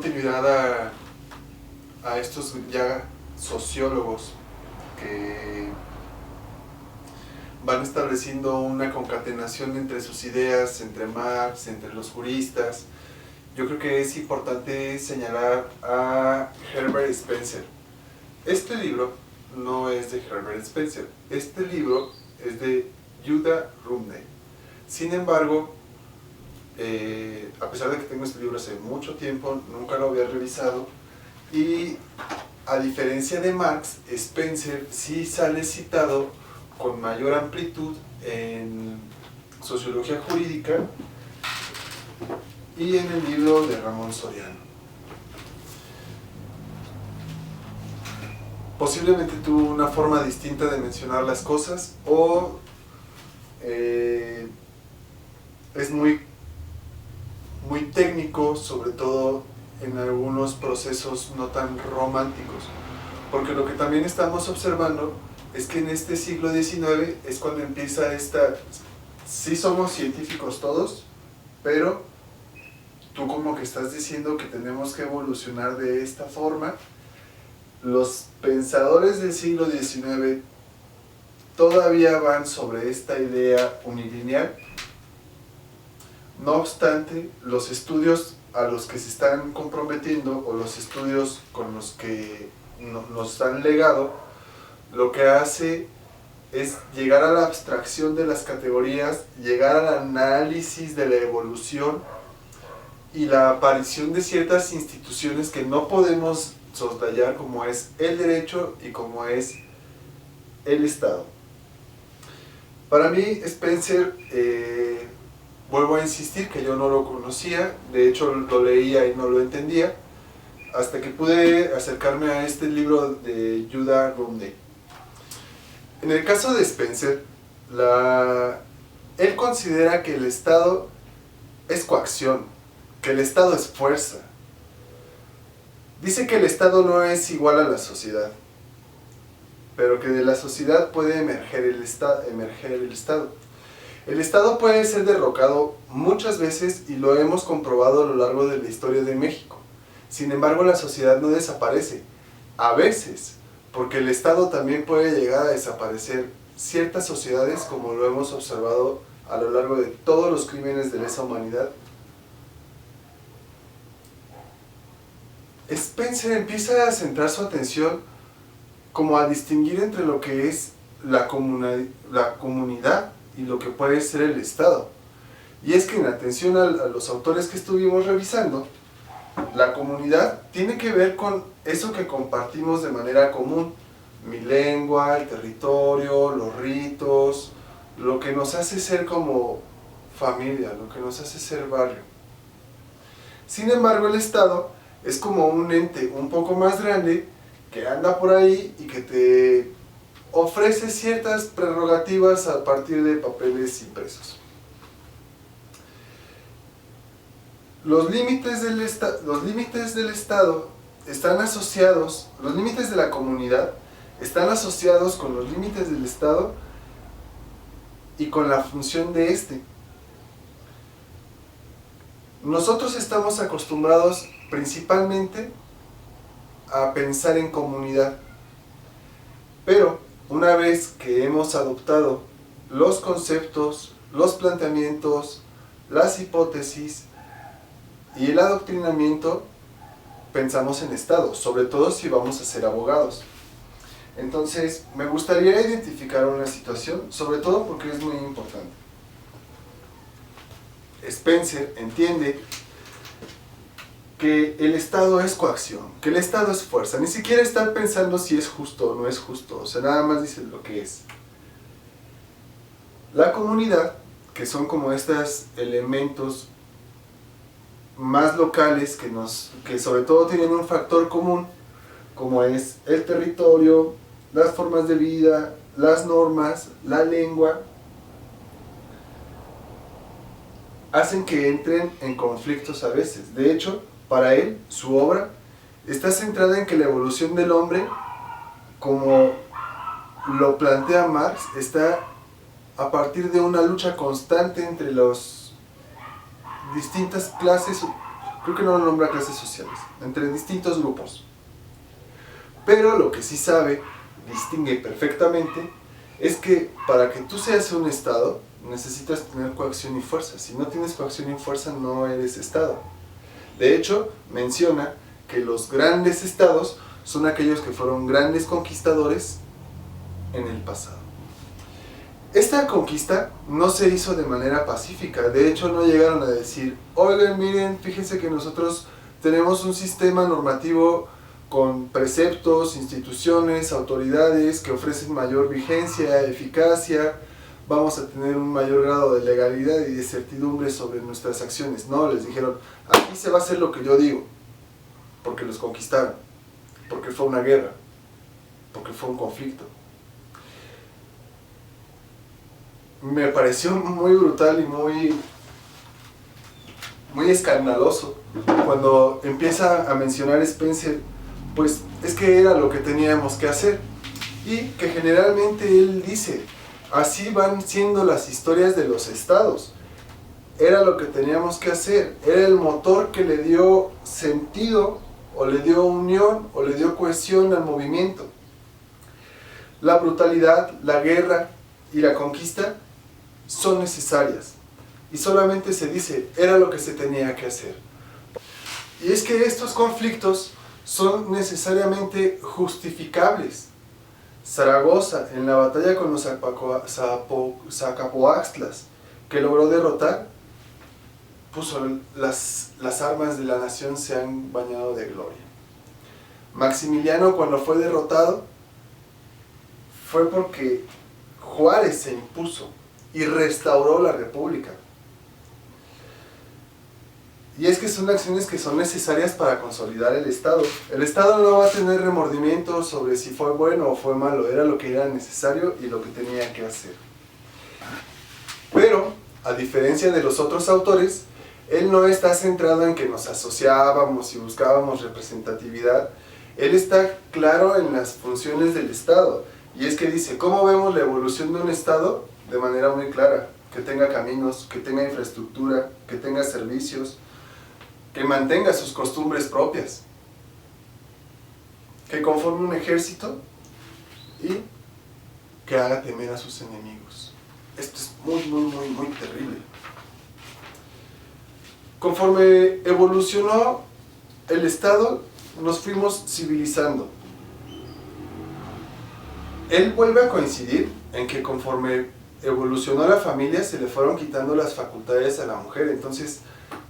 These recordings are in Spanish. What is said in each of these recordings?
continuidad a estos ya sociólogos que van estableciendo una concatenación entre sus ideas, entre Marx, entre los juristas. Yo creo que es importante señalar a Herbert Spencer. Este libro no es de Herbert Spencer, este libro es de Yuda Rumney. Sin embargo, a pesar de que tengo este libro hace mucho tiempo, nunca lo había revisado, y a diferencia de Marx, Spencer sí sale citado con mayor amplitud en Sociología Jurídica y en el libro de Ramón Soriano. Posiblemente tuvo una forma distinta de mencionar las cosas, o es muy técnico, sobre todo en algunos procesos no tan románticos, porque lo que también estamos observando es que en este siglo XIX es cuando empieza esta, sí somos científicos todos, pero tú como que estás diciendo que tenemos que evolucionar de esta forma. Los pensadores del siglo XIX todavía van sobre esta idea unilineal. No obstante, los estudios a los que se están comprometiendo, o los estudios con los que nos han legado, lo que hace es llegar a la abstracción de las categorías, llegar al análisis de la evolución y la aparición de ciertas instituciones que no podemos soslayar, como es el derecho y como es el Estado. Para mí, Spencer, vuelvo a insistir que yo no lo conocía, de hecho lo leía y no lo entendía, hasta que pude acercarme a este libro de Yuda Rumney. En el caso de Spencer, él considera que el Estado es coacción, que el Estado es fuerza. Dice que el Estado no es igual a la sociedad, pero que de la sociedad puede emerger el Estado. El Estado puede ser derrocado muchas veces y lo hemos comprobado a lo largo de la historia de México. Sin embargo, la sociedad no desaparece. A veces, porque el Estado también puede llegar a desaparecer ciertas sociedades, como lo hemos observado a lo largo de todos los crímenes de lesa humanidad. Spencer empieza a centrar su atención como a distinguir entre lo que es la comunidad y lo que puede ser el Estado. Y es que en atención a los autores que estuvimos revisando, la comunidad tiene que ver con eso que compartimos de manera común: mi lengua, el territorio, los ritos, lo que nos hace ser como familia, lo que nos hace ser barrio. Sin embargo, el Estado es como un ente un poco más grande que anda por ahí y que te ofrece ciertas prerrogativas a partir de papeles impresos. Los límites del Estado están asociados, los límites de la comunidad están asociados con los límites del Estado y con la función de este. Nosotros estamos acostumbrados principalmente a pensar en comunidad, pero una vez que hemos adoptado los conceptos, los planteamientos, las hipótesis y el adoctrinamiento, pensamos en Estado, sobre todo si vamos a ser abogados. Entonces, me gustaría identificar una situación, sobre todo porque es muy importante. Spencer entiende que el Estado es coacción, que el Estado es fuerza. Ni siquiera está pensando si es justo o no es justo, o sea, nada más dice lo que es. La comunidad, que son como estos elementos más locales que sobre todo tienen un factor común, como es el territorio, las formas de vida, las normas, la lengua, hacen que entren en conflictos a veces. De hecho, para él, su obra está centrada en que la evolución del hombre, como lo plantea Marx, está a partir de una lucha constante entre las distintas clases creo que no nombra clases sociales, entre distintos grupos. Pero lo que sí sabe, distingue perfectamente, es que para que tú seas un Estado, necesitas tener coacción y fuerza. Si no tienes coacción y fuerza, no eres Estado. De hecho, menciona que los grandes estados son aquellos que fueron grandes conquistadores en el pasado. Esta conquista no se hizo de manera pacífica. De hecho, no llegaron a decir, oigan, miren, fíjense que nosotros tenemos un sistema normativo con preceptos, instituciones, autoridades que ofrecen mayor vigencia, eficacia, vamos a tener un mayor grado de legalidad y de certidumbre sobre nuestras acciones. No, les dijeron, aquí se va a hacer lo que yo digo, porque los conquistaron, porque fue una guerra, porque fue un conflicto. Me pareció muy brutal y muy escandaloso cuando empieza a mencionar Spencer, pues es que era lo que teníamos que hacer, y que generalmente él dice, así van siendo las historias de los estados. Era lo que teníamos que hacer, era el motor que le dio sentido, o le dio unión, o le dio cohesión al movimiento. La brutalidad, la guerra y la conquista son necesarias, y solamente se dice, era lo que se tenía que hacer. Y es que estos conflictos son necesariamente justificables. Zaragoza, en la batalla con los Zacapoaxtlas, que logró derrotar, puso las armas de la nación se han bañado de gloria. Maximiliano, cuando fue derrotado, fue porque Juárez se impuso y restauró la república. Y es que son acciones que son necesarias para consolidar el Estado. El Estado no va a tener remordimiento sobre si fue bueno o fue malo, era lo que era necesario y lo que tenía que hacer. Pero, a diferencia de los otros autores, él no está centrado en que nos asociábamos y buscábamos representatividad. Él está claro en las funciones del Estado. Y es que dice, ¿cómo vemos la evolución de un Estado? De manera muy clara, que tenga caminos, que tenga infraestructura, que tenga servicios, que mantenga sus costumbres propias, que conforme un ejército y que haga temer a sus enemigos. Esto es muy terrible. Conforme evolucionó el Estado, nos fuimos civilizando. Él vuelve a coincidir en que conforme evolucionó la familia, se le fueron quitando las facultades a la mujer. Entonces,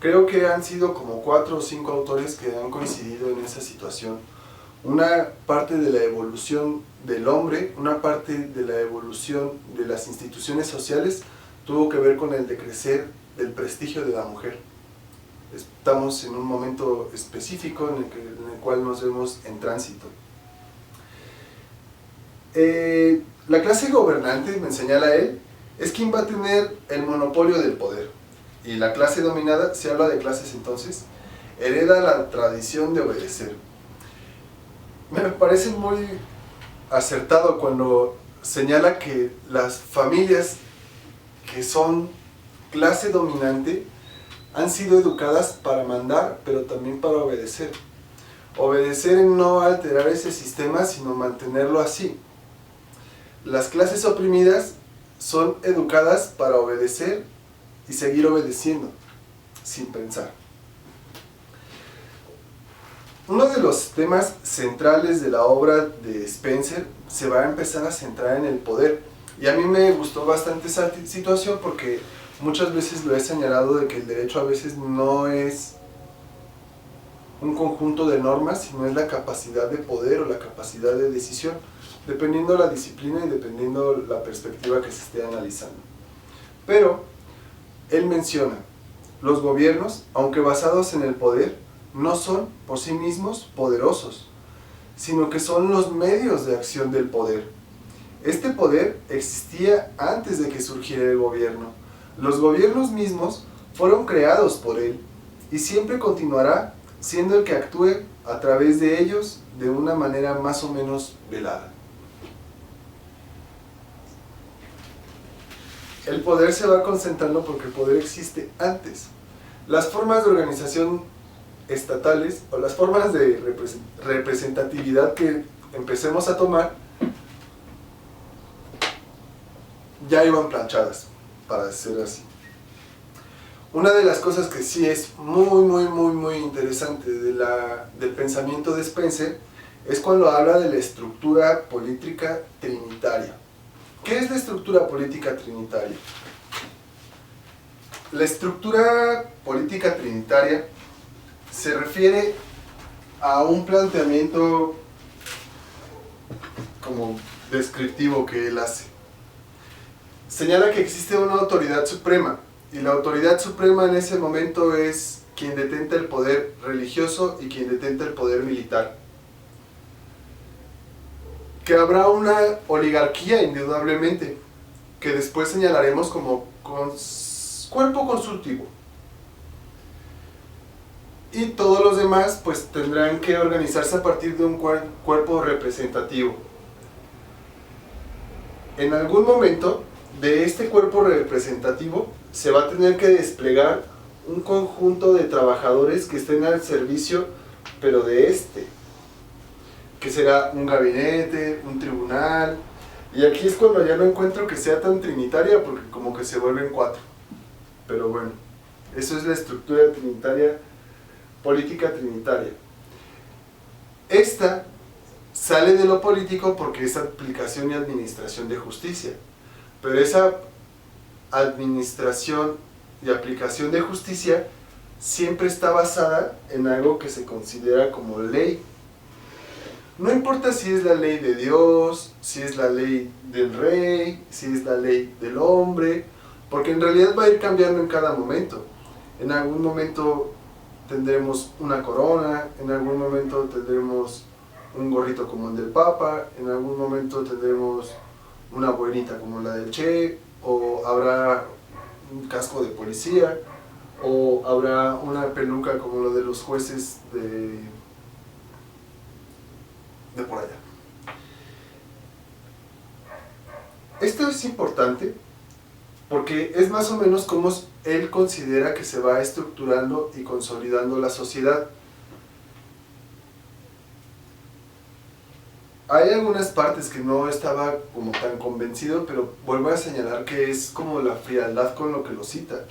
creo que han sido como 4 o 5 autores que han coincidido en esa situación. Una parte de la evolución del hombre, una parte de la evolución de las instituciones sociales, tuvo que ver con el decrecer del prestigio de la mujer. Estamos en un momento específico en el cual nos vemos en tránsito. La clase gobernante, me señala él, es quien va a tener el monopolio del poder. Y la clase dominada, se habla de clases entonces, hereda la tradición de obedecer. Me parece muy acertado cuando señala que las familias que son clase dominante han sido educadas para mandar, pero también para obedecer. Obedecer en no alterar ese sistema, sino mantenerlo así. Las clases oprimidas son educadas para obedecer y seguir obedeciendo, sin pensar. Uno de los temas centrales de la obra de Spencer se va a empezar a centrar en el poder. Y a mí me gustó bastante esa situación porque muchas veces lo he señalado de que el derecho a veces no es un conjunto de normas, sino es la capacidad de poder o la capacidad de decisión, dependiendo la disciplina y dependiendo la perspectiva que se esté analizando. Pero él menciona, los gobiernos, aunque basados en el poder, no son por sí mismos poderosos, sino que son los medios de acción del poder. Este poder existía antes de que surgiera el gobierno. Los gobiernos mismos fueron creados por él y siempre continuará siendo el que actúe a través de ellos de una manera más o menos velada. El poder se va concentrando porque el poder existe antes. Las formas de organización estatales o las formas de representatividad que empecemos a tomar ya iban planchadas, para decirlo así. Una de las cosas que sí es muy interesante del pensamiento de Spencer es cuando habla de la estructura política trinitaria. ¿Qué es la estructura política trinitaria? La estructura política trinitaria se refiere a un planteamiento como descriptivo que él hace. Señala que existe una autoridad suprema, y la autoridad suprema en ese momento es quien detenta el poder religioso y quien detenta el poder militar. Que habrá una oligarquía indudablemente, que después señalaremos como cuerpo consultivo. Y todos los demás pues tendrán que organizarse a partir de un cuerpo representativo. En algún momento de este cuerpo representativo se va a tener que desplegar un conjunto de trabajadores que estén al servicio, pero de que será un gabinete, un tribunal, y aquí es cuando ya no encuentro que sea tan trinitaria, porque como que se vuelven 4. Pero bueno, eso es la estructura trinitaria, política trinitaria. Esta sale de lo político porque es aplicación y administración de justicia, pero esa administración y aplicación de justicia siempre está basada en algo que se considera como ley. No importa si es la ley de Dios, si es la ley del rey, si es la ley del hombre, porque en realidad va a ir cambiando en cada momento. En algún momento tendremos una corona, en algún momento tendremos un gorrito como el del Papa, en algún momento tendremos una buenita como la del Che, o habrá un casco de policía, o habrá una peluca como lo de los jueces de por allá. Esto es importante porque es más o menos como él considera que se va estructurando y consolidando la sociedad. Hay algunas partes que no estaba como tan convencido, pero vuelvo a señalar que es como la frialdad con lo que lo cita.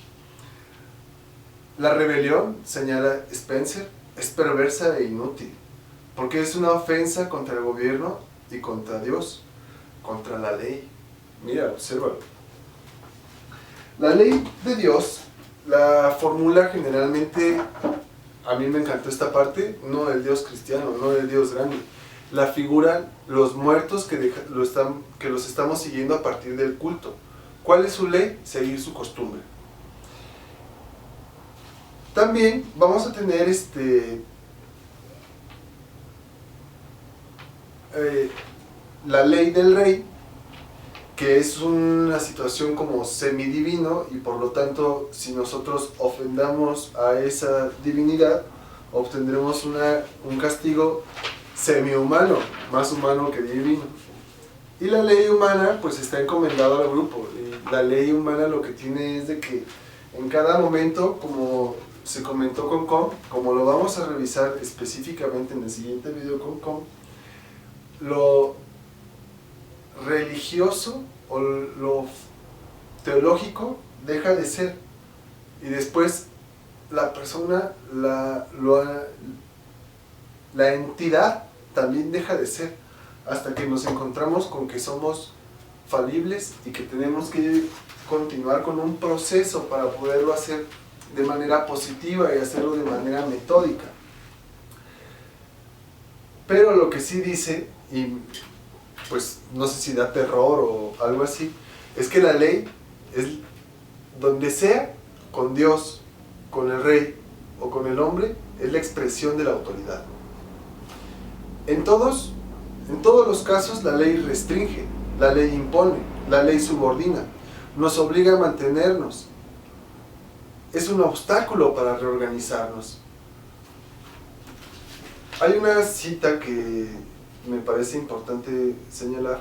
La rebelión, señala Spencer, es perversa e inútil, porque es una ofensa contra el gobierno y contra Dios, contra la ley. Mira, obsérvalo. La ley de Dios la formula generalmente, a mí me encantó esta parte, no el Dios cristiano, no el Dios grande. La figuran los muertos que los estamos siguiendo a partir del culto. ¿Cuál es su ley? Seguir su costumbre. También vamos a tener la ley del rey, que es una situación como semidivino, y por lo tanto si nosotros ofendamos a esa divinidad obtendremos un castigo semihumano, más humano que divino. Y la ley humana pues está encomendada al grupo, y la ley humana lo que tiene es de que en cada momento, como se comentó con Com, como lo vamos a revisar específicamente en el siguiente video con Com, lo religioso o lo teológico deja de ser, y después la persona, la entidad también deja de ser, hasta que nos encontramos con que somos falibles y que tenemos que continuar con un proceso para poderlo hacer de manera positiva y hacerlo de manera metódica. Pero lo que sí dice, y pues no sé si da terror o algo así, es que la ley es donde sea, con Dios, con el rey o con el hombre, es la expresión de la autoridad. En todos los casos la ley restringe, la ley impone, la ley subordina, nos obliga a mantenernos, es un obstáculo para reorganizarnos. Hay una cita que me parece importante señalar.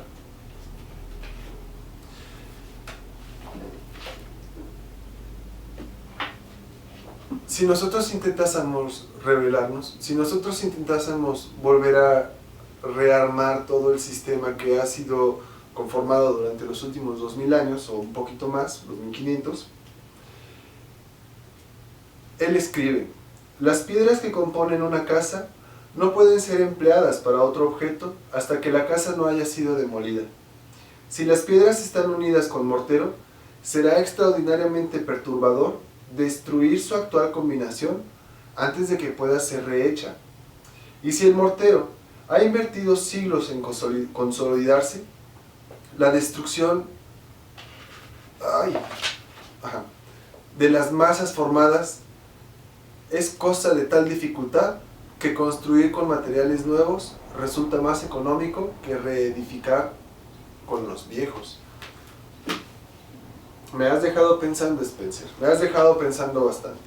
si nosotros intentásemos rebelarnos, si nosotros intentásemos volver a rearmar todo el sistema que ha sido conformado durante los últimos 2000 años, o un poquito más, 2500, él escribe: las piedras que componen una casa no pueden ser empleadas para otro objeto hasta que la casa no haya sido demolida. Si las piedras están unidas con mortero, será extraordinariamente perturbador destruir su actual combinación antes de que pueda ser rehecha. Y si el mortero ha invertido siglos en consolidarse, la destrucción de las masas formadas es cosa de tal dificultad que construir con materiales nuevos resulta más económico que reedificar con los viejos. Me has dejado pensando, Spencer, me has dejado pensando bastante.